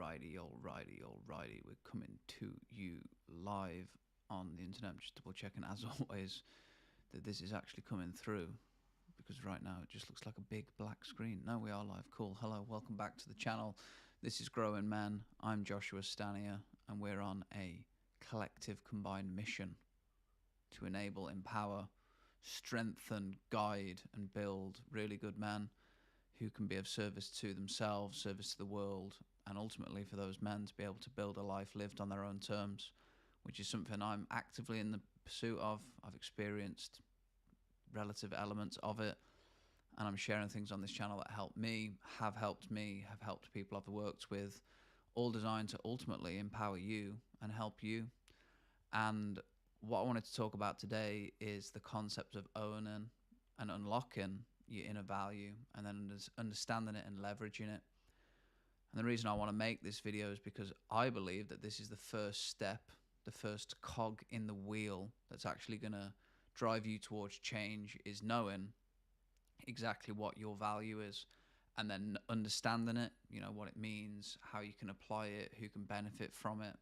Alrighty. We're coming to you live on the internet. I'm just double checking, as always, that this is actually coming through, because right now it just looks like a big black screen. No, we are live. Cool. Hello, welcome back to the channel. This is Growing Man. I'm Joshua Stanier, and we're on a collective combined mission to enable, empower, strengthen, guide, and build really good men who can be of service to themselves, service to the world, and ultimately for those men to be able to build a life lived on their own terms, which is something I'm actively in the pursuit of. I've experienced relative elements of it, and I'm sharing things on this channel that help me, have helped people I've worked with, all designed to ultimately empower you and help you. And what I wanted to talk about today is the concept of owning and unlocking your inner value, and then understanding it and leveraging it. And the reason I want to make this video is because I believe that this is the first step, the first cog in the wheel that's actually going to drive you towards change, is knowing exactly what your value is, and then understanding it, what it means, how you can apply it, who can benefit from it,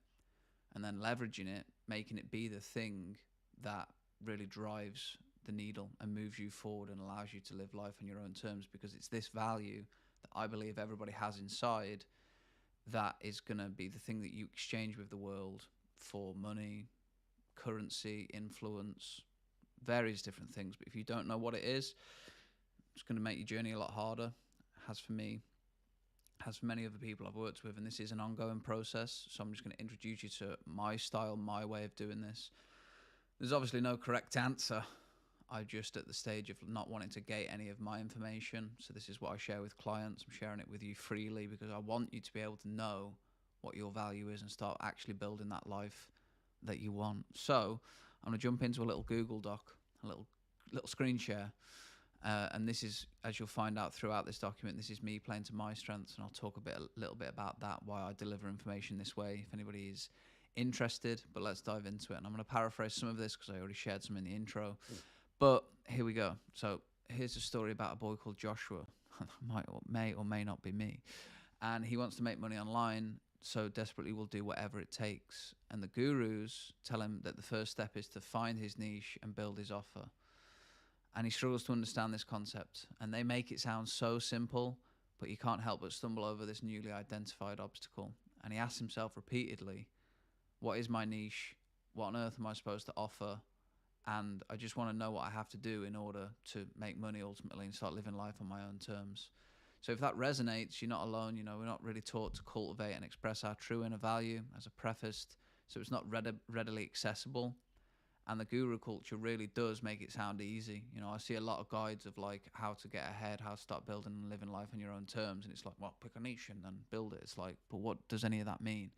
and then leveraging it, making it be the thing that really drives the needle and moves you forward and allows you to live life on your own terms, because it's this value that I believe everybody has inside that is going to be the thing that you exchange with the world for money, currency, influence, various different things. But if you don't know what it is, it's going to make your journey a lot harder. It has for me, has for many other people I've worked with, and this is an ongoing process. So I'm just going to introduce you to my style, my way of doing this. There's obviously no correct answer. I'm just at the stage of not wanting to gate any of my information. So this is what I share with clients. I'm sharing it with you freely because I want you to be able to know what your value is and start actually building that life that you want. So I'm going to jump into a little Google Doc, a little screen share. And this is, as you'll find out throughout this document, this is me playing to my strengths, and I'll talk a little bit about that, why I deliver information this way, if anybody is interested. But let's dive into it. And I'm going to paraphrase some of this because I already shared some in the intro. But here we go. So here's a story about a boy called Joshua. May or may not be me. And he wants to make money online, so desperately will do whatever it takes. And the gurus tell him that the first step is to find his niche and build his offer. And he struggles to understand this concept. And they make it sound so simple, but he can't help but stumble over this newly identified obstacle. And he asks himself repeatedly, what is my niche? What on earth am I supposed to offer? And I just want to know what I have to do in order to make money ultimately and start living life on my own terms. So if that resonates, you're not alone. We're not really taught to cultivate and express our true inner value, as a preface. So it's not readily accessible. And the guru culture really does make it sound easy. I see a lot of guides of like how to get ahead, how to start building and living life on your own terms. And it's like, well, pick a niche and then build it. It's like, but what does any of that mean?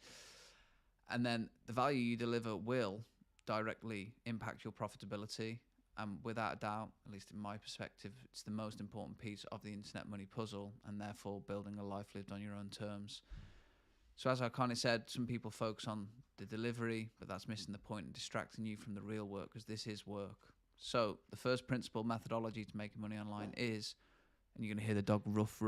And then the value you deliver will directly impact your profitability, and without a doubt, at least in my perspective, it's the most important piece of the internet money puzzle, and therefore building a life lived on your own terms. So as I kind of said, some people focus on the delivery, but that's missing the point and distracting you from the real work, because this is work. So the first principle methodology to making money online is, and you're going to hear the dog ruff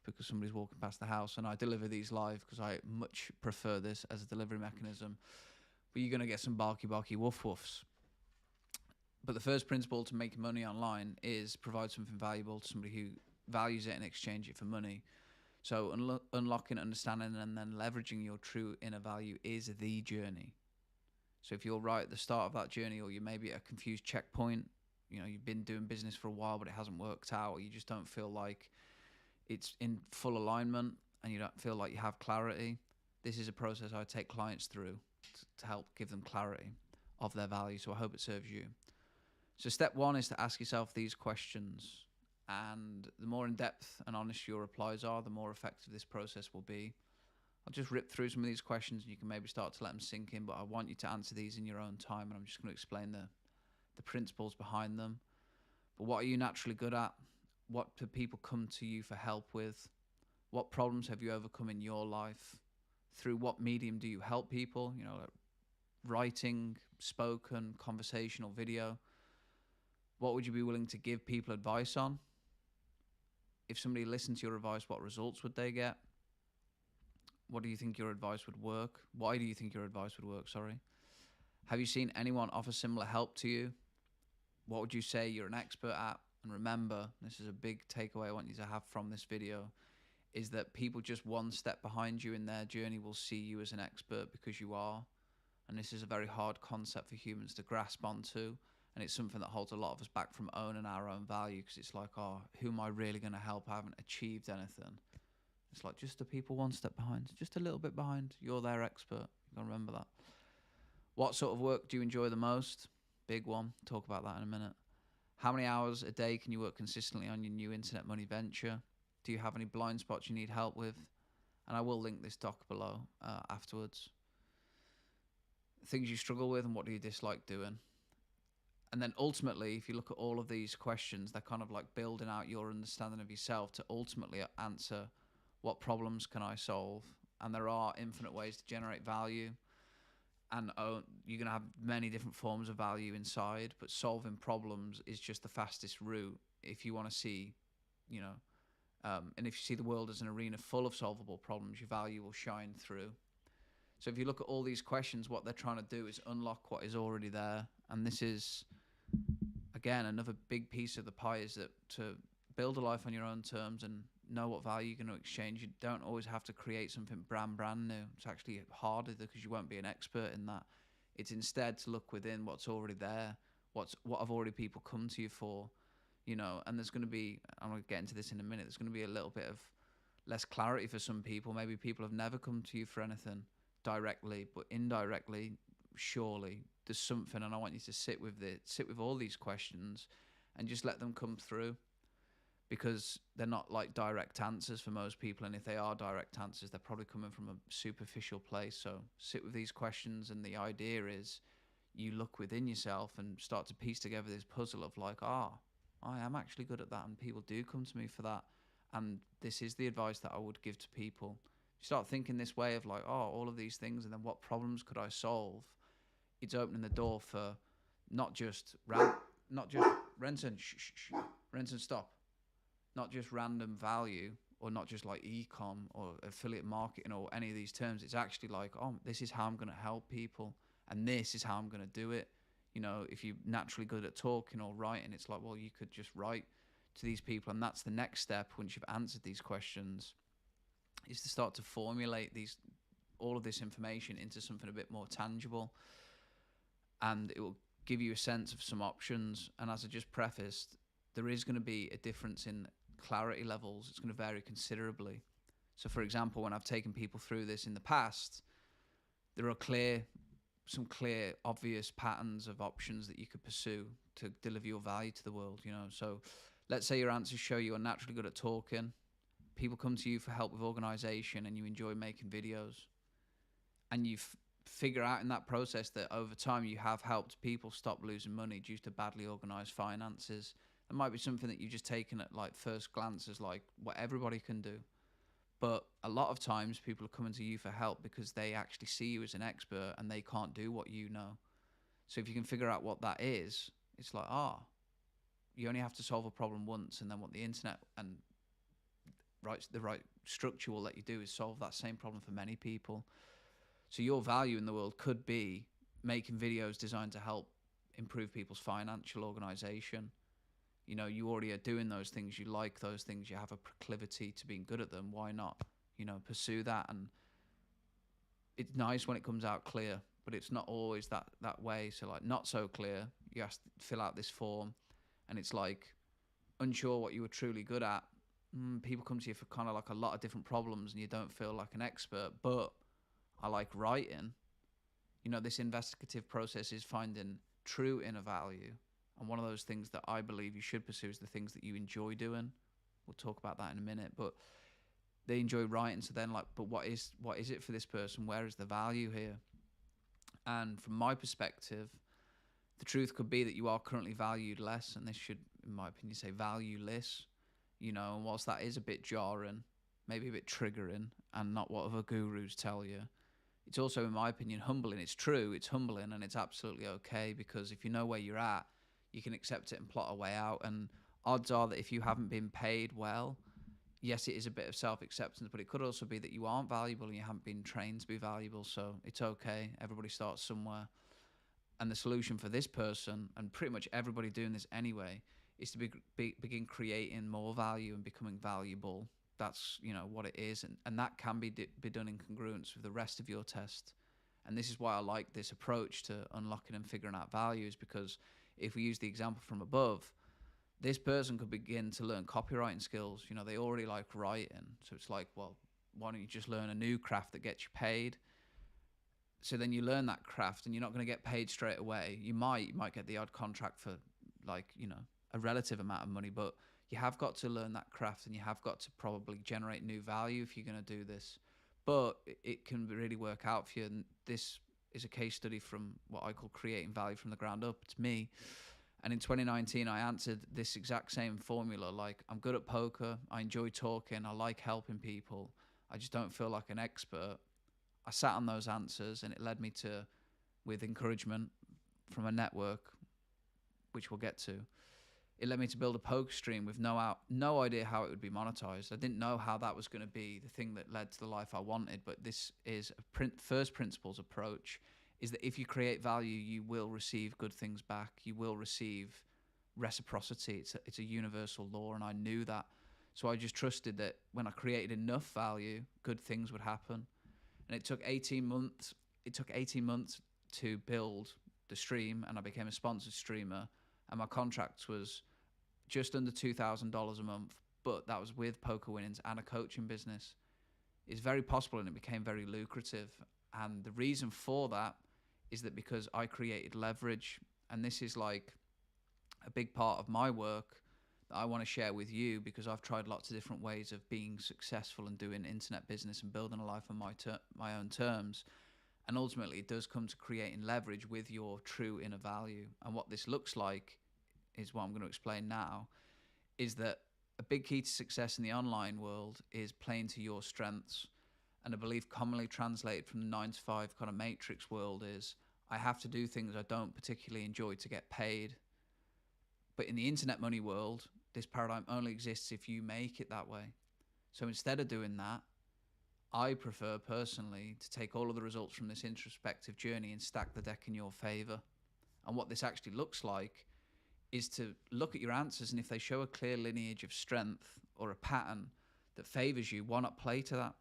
because somebody's walking past the house, and I deliver these live because I much prefer this as a delivery mechanism. But you're going to get some barky woof woofs. But the first principle to making money online is provide something valuable to somebody who values it and exchange it for money. So unlocking, understanding, and then leveraging your true inner value is the journey. So if you're right at the start of that journey, or you may be at a confused checkpoint, you've been doing business for a while but it hasn't worked out, or you just don't feel like it's in full alignment and you don't feel like you have clarity, this is a process I take clients through to help give them clarity of their value. So I hope it serves you. So step one is to ask yourself these questions, and the more in depth and honest your replies are, the more effective this process will be. I'll just rip through some of these questions and you can maybe start to let them sink in, but I want you to answer these in your own time, and I'm just going to explain the principles behind them. But what are you naturally good at? What do people come to you for help with? What problems have you overcome in your life? Through what medium do you help people? Like writing, spoken, conversational, video. What would you be willing to give people advice on? If somebody listened to your advice, what results would they get? What do you think your advice would work? Why do you think your advice would work? Sorry. Have you seen anyone offer similar help to you? What would you say you're an expert at? And remember, this is a big takeaway I want you to have from this video, is that people just one step behind you in their journey will see you as an expert because you are. And this is a very hard concept for humans to grasp onto. And it's something that holds a lot of us back from owning our own value, because it's like, oh, who am I really going to help? I haven't achieved anything. It's like just the people one step behind, just a little bit behind. You're their expert. You got to remember that. What sort of work do you enjoy the most? Big one. Talk about that in a minute. How many hours a day can you work consistently on your new internet money venture? Do you have any blind spots you need help with? And I will link this doc below afterwards. Things you struggle with and what do you dislike doing? And then ultimately, if you look at all of these questions, they're kind of like building out your understanding of yourself to ultimately answer, what problems can I solve? And there are infinite ways to generate value. And you're going to have many different forms of value inside, but solving problems is just the fastest route if you want to see, and if you see the world as an arena full of solvable problems, your value will shine through. So if you look at all these questions, what they're trying to do is unlock what is already there. And this is, again, another big piece of the pie, is that to build a life on your own terms and know what value you're going to exchange, you don't always have to create something brand new. It's actually harder because you won't be an expert in that. It's instead to look within what's already there, what have already people come to you for, and there's going to be, I'm going to get into this in a minute, there's going to be a little bit of less clarity for some people. Maybe people have never come to you for anything directly, but indirectly, surely there's something, and I want you to sit with all these questions and just let them come through, because they're not like direct answers for most people, and if they are direct answers, they're probably coming from a superficial place. So sit with these questions, and the idea is you look within yourself and start to piece together this puzzle of like, I am actually good at that, and people do come to me for that, and this is the advice that I would give to people. You start thinking this way of like, all of these things, and then what problems could I solve? It's opening the door for not just Renton, stop. Not just random value, or not just like e-com or affiliate marketing or any of these terms. It's actually like, this is how I'm going to help people, and this is how I'm going to do it. If you're naturally good at talking or writing, it's like, well, you could just write to these people, and that's the next step once you've answered these questions, is to start to formulate all of this information into something a bit more tangible, and it will give you a sense of some options. And as I just prefaced, there is going to be a difference in clarity levels. It's going to vary considerably. So for example, when I've taken people through this in the past, there are some clear, obvious patterns of options that you could pursue to deliver your value to the world. So let's say your answers show you are naturally good at talking. People come to you for help with organization, and you enjoy making videos, and you figure out in that process that over time you have helped people stop losing money due to badly organized finances. It might be something that you've just taken at like first glance as like what everybody can do. But a lot of times people are coming to you for help because they actually see you as an expert and they can't do what you know. So if you can figure out what that is, it's like, you only have to solve a problem once, and then what the internet and the right structure will let you do is solve that same problem for many people. So your value in the world could be making videos designed to help improve people's financial organization. You already are doing those things. You like those things. You have a proclivity to being good at them. Why not, pursue that? And it's nice when it comes out clear, but it's not always that way. So like not so clear, you have to fill out this form, and it's like unsure what you were truly good at. People come to you for kind of like a lot of different problems, and you don't feel like an expert, but I like writing. This investigative process is finding true inner value. And one of those things that I believe you should pursue is the things that you enjoy doing. We'll talk about that in a minute. But they enjoy writing, so then but what is it for this person? Where is the value here? And from my perspective, the truth could be that you are currently valued less, and this should, in my opinion, say valueless. And whilst that is a bit jarring, maybe a bit triggering, and not what other gurus tell you, it's also, in my opinion, humbling. It's true, it's humbling, and it's absolutely okay, because if you know where you're at, you can accept it and plot a way out. And odds are that if you haven't been paid well, yes, it is a bit of self-acceptance, but it could also be that you aren't valuable and you haven't been trained to be valuable. So it's okay. Everybody starts somewhere. And the solution for this person, and pretty much everybody doing this anyway, is to begin creating more value and becoming valuable. That's, what it is. And that can be done in congruence with the rest of your test. And this is why I like this approach to unlocking and figuring out values, because if we use the example from above, this person could begin to learn copywriting skills. They already like writing. So it's like, well, why don't you just learn a new craft that gets you paid? So then you learn that craft and you're not going to get paid straight away. You might get the odd contract for a relative amount of money, but you have got to learn that craft and you have got to probably generate new value if you're going to do this. But it can really work out for you. And this is a case study from what I call creating value from the ground up. It's me. And in 2019, I answered this exact same formula. Like, I'm good at poker. I enjoy talking. I like helping people. I just don't feel like an expert. I sat on those answers, and it led me to, with encouragement from a network, which we'll get to, it led me to build a poker stream with no idea how it would be monetized. I didn't know how that was going to be the thing that led to the life I wanted, but this is a first principles approach, is that if you create value, you will receive good things back. You will receive reciprocity. It's a universal law, and I knew that. So I just trusted that when I created enough value, good things would happen. And it took 18 months. It took 18 months to build the stream, and I became a sponsored streamer. And my contract was just under $2,000 a month, but that was with poker winnings and a coaching business. It's very possible, and it became very lucrative. And the reason for that is that because I created leverage, and this is like a big part of my work that I want to share with you, because I've tried lots of different ways of being successful and doing internet business and building a life on my own terms. And ultimately, it does come to creating leverage with your true inner value. And what this looks like is what I'm going to explain now, is that a big key to success in the online world is playing to your strengths. And a belief commonly translated from the 9-to-5 kind of matrix world is, I have to do things I don't particularly enjoy to get paid. But in the internet money world, this paradigm only exists if you make it that way. So instead of doing that, I prefer personally to take all of the results from this introspective journey and stack the deck in your favor. And what this actually looks like is to look at your answers, and if they show a clear lineage of strength or a pattern that favors you, why not play to that?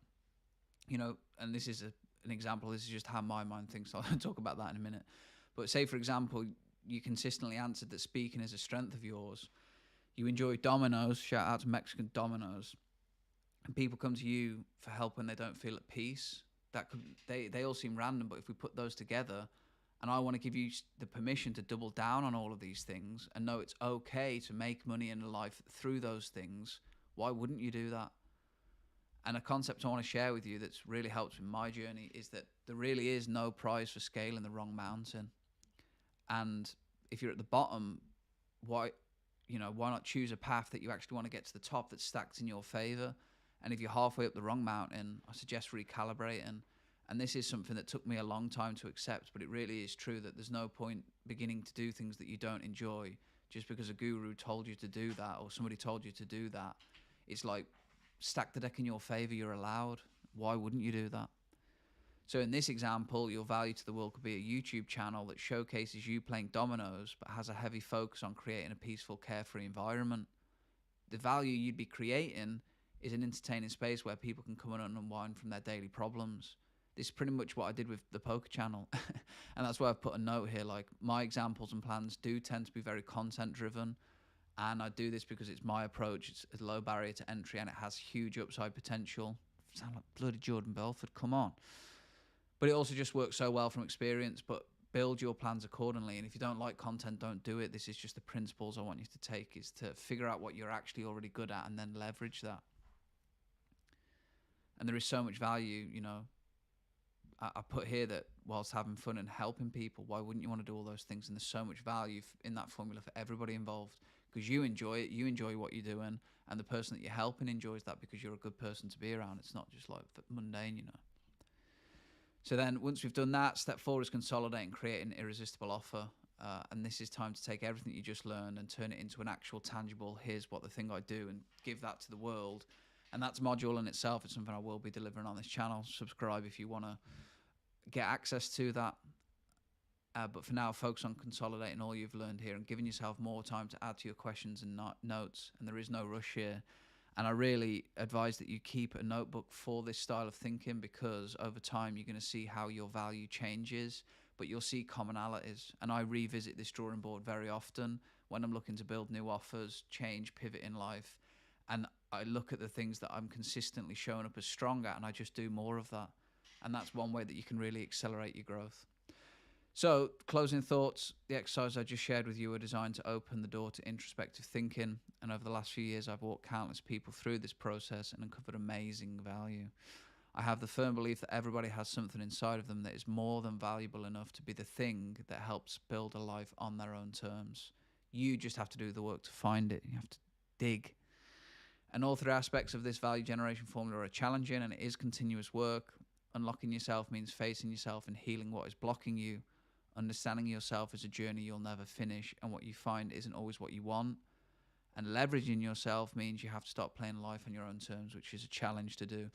And this is an example. This is just how my mind thinks. I'll talk about that in a minute. But say, for example, you consistently answered that speaking is a strength of yours. You enjoy Domino's, shout out to Mexican Domino's, and people come to you for help when they don't feel at peace. They all seem random, but if we put those together, and I want to give you the permission to double down on all of these things and know it's okay to make money in life through those things, why wouldn't you do that? And a concept I want to share with you that's really helped in my journey is that there really is no prize for scaling the wrong mountain. And if you're at the bottom, why not choose a path that you actually want to get to the top that's stacked in your favor? And if you're halfway up the wrong mountain, I suggest recalibrating. And this is something that took me a long time to accept, but it really is true that there's no point beginning to do things that you don't enjoy just because a guru told you to do that or somebody told you to do that. It's like, stack the deck in your favor, you're allowed. Why wouldn't you do that? So in this example, your value to the world could be a YouTube channel that showcases you playing dominoes, but has a heavy focus on creating a peaceful, carefree environment. The value you'd be creating is an entertaining space where people can come and unwind from their daily problems. This is pretty much what I did with the poker channel. And that's why I've put a note here, like my examples and plans do tend to be very content driven. And I do this because it's my approach. It's a low barrier to entry and it has huge upside potential. Sound like bloody Jordan Belfort, come on. But it also just works so well from experience. But build your plans accordingly. And if you don't like content, don't do it. This is just the principles I want you to take, is to figure out what you're actually already good at and then leverage that. And there is so much value, I put here that whilst having fun and helping people, why wouldn't you want to do all those things? And there's so much value in that formula for everybody involved, because you enjoy it, you enjoy what you're doing, and the person that you're helping enjoys that because you're a good person to be around. It's not just like mundane, So then once we've done that, step 4 is consolidate and create an irresistible offer. And this is time to take everything you just learned and turn it into an actual tangible, here's what the thing I do, and give that to the world. And that's a module in itself. It's something I will be delivering on this channel. Subscribe if you want to get access to that. But for now, focus on consolidating all you've learned here and giving yourself more time to add to your questions and notes. And there is no rush here. And I really advise that you keep a notebook for this style of thinking, because over time you're going to see how your value changes, but you'll see commonalities. And I revisit this drawing board very often when I'm looking to build new offers, change, pivot in life. And I look at the things that I'm consistently showing up as strong at, and I just do more of that. And that's one way that you can really accelerate your growth. So, closing thoughts, the exercise I just shared with you are designed to open the door to introspective thinking. And over the last few years, I've walked countless people through this process and uncovered amazing value. I have the firm belief that everybody has something inside of them that is more than valuable enough to be the thing that helps build a life on their own terms. You just have to do the work to find it. You have to dig. And all three aspects of this value generation formula are challenging, and it is continuous work. Unlocking yourself means facing yourself and healing what is blocking you. Understanding yourself is a journey you'll never finish, and what you find isn't always what you want. And leveraging yourself means you have to start playing life on your own terms, which is a challenge to do.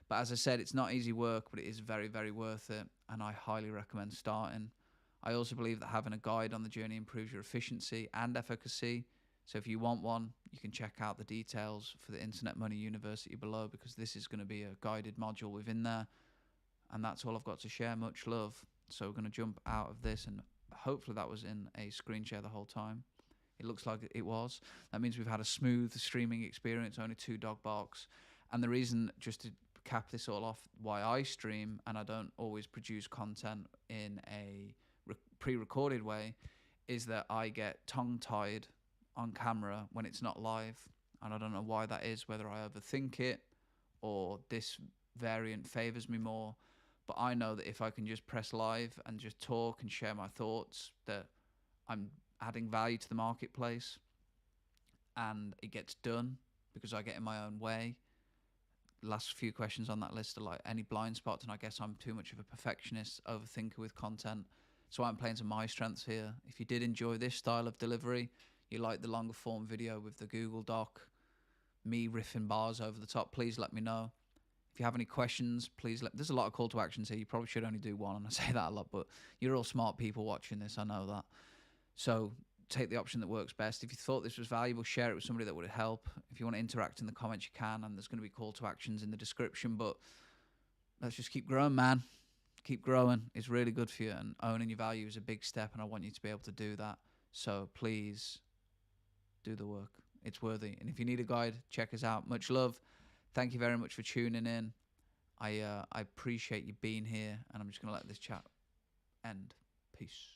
But as I said, it's not easy work, but it is very, very worth it, and I highly recommend starting. I also believe that having a guide on the journey improves your efficiency and efficacy. So if you want one, you can check out the details for the Internet Money University below, because this is going to be a guided module within there. And that's all I've got to share. Much love. So we're going to jump out of this, and hopefully that was in a screen share the whole time. It looks like it was. That means we've had a smooth streaming experience, only 2 dog barks. And the reason, just to cap this all off, why I stream and I don't always produce content in a pre-recorded way is that I get tongue-tied on camera when it's not live. And I don't know why that is, whether I overthink it or this variant favors me more. But I know that if I can just press live and just talk and share my thoughts, that I'm adding value to the marketplace, and it gets done because I get in my own way. Last few questions on that list are like any blind spots, and I guess I'm too much of a perfectionist, overthinker with content. So I'm playing to my strengths here. If you did enjoy this style of delivery, you like the longer form video with the Google Doc, me riffing bars over the top, please let me know. If you have any questions, please there's a lot of call to actions here. You probably should only do one, and I say that a lot, but you're all smart people watching this, I know that. So take the option that works best. If you thought this was valuable, share it with somebody that would help. If you want to interact in the comments, you can, and there's going to be call to actions in the description. But let's just keep growing, man. Keep growing. It's really good for you, and owning your value is a big step, and I want you to be able to do that. So please do the work. It's worthy. And if you need a guide, check us out. Much love. Thank you very much for tuning in. I appreciate you being here, and I'm just going to let this chat end. Peace.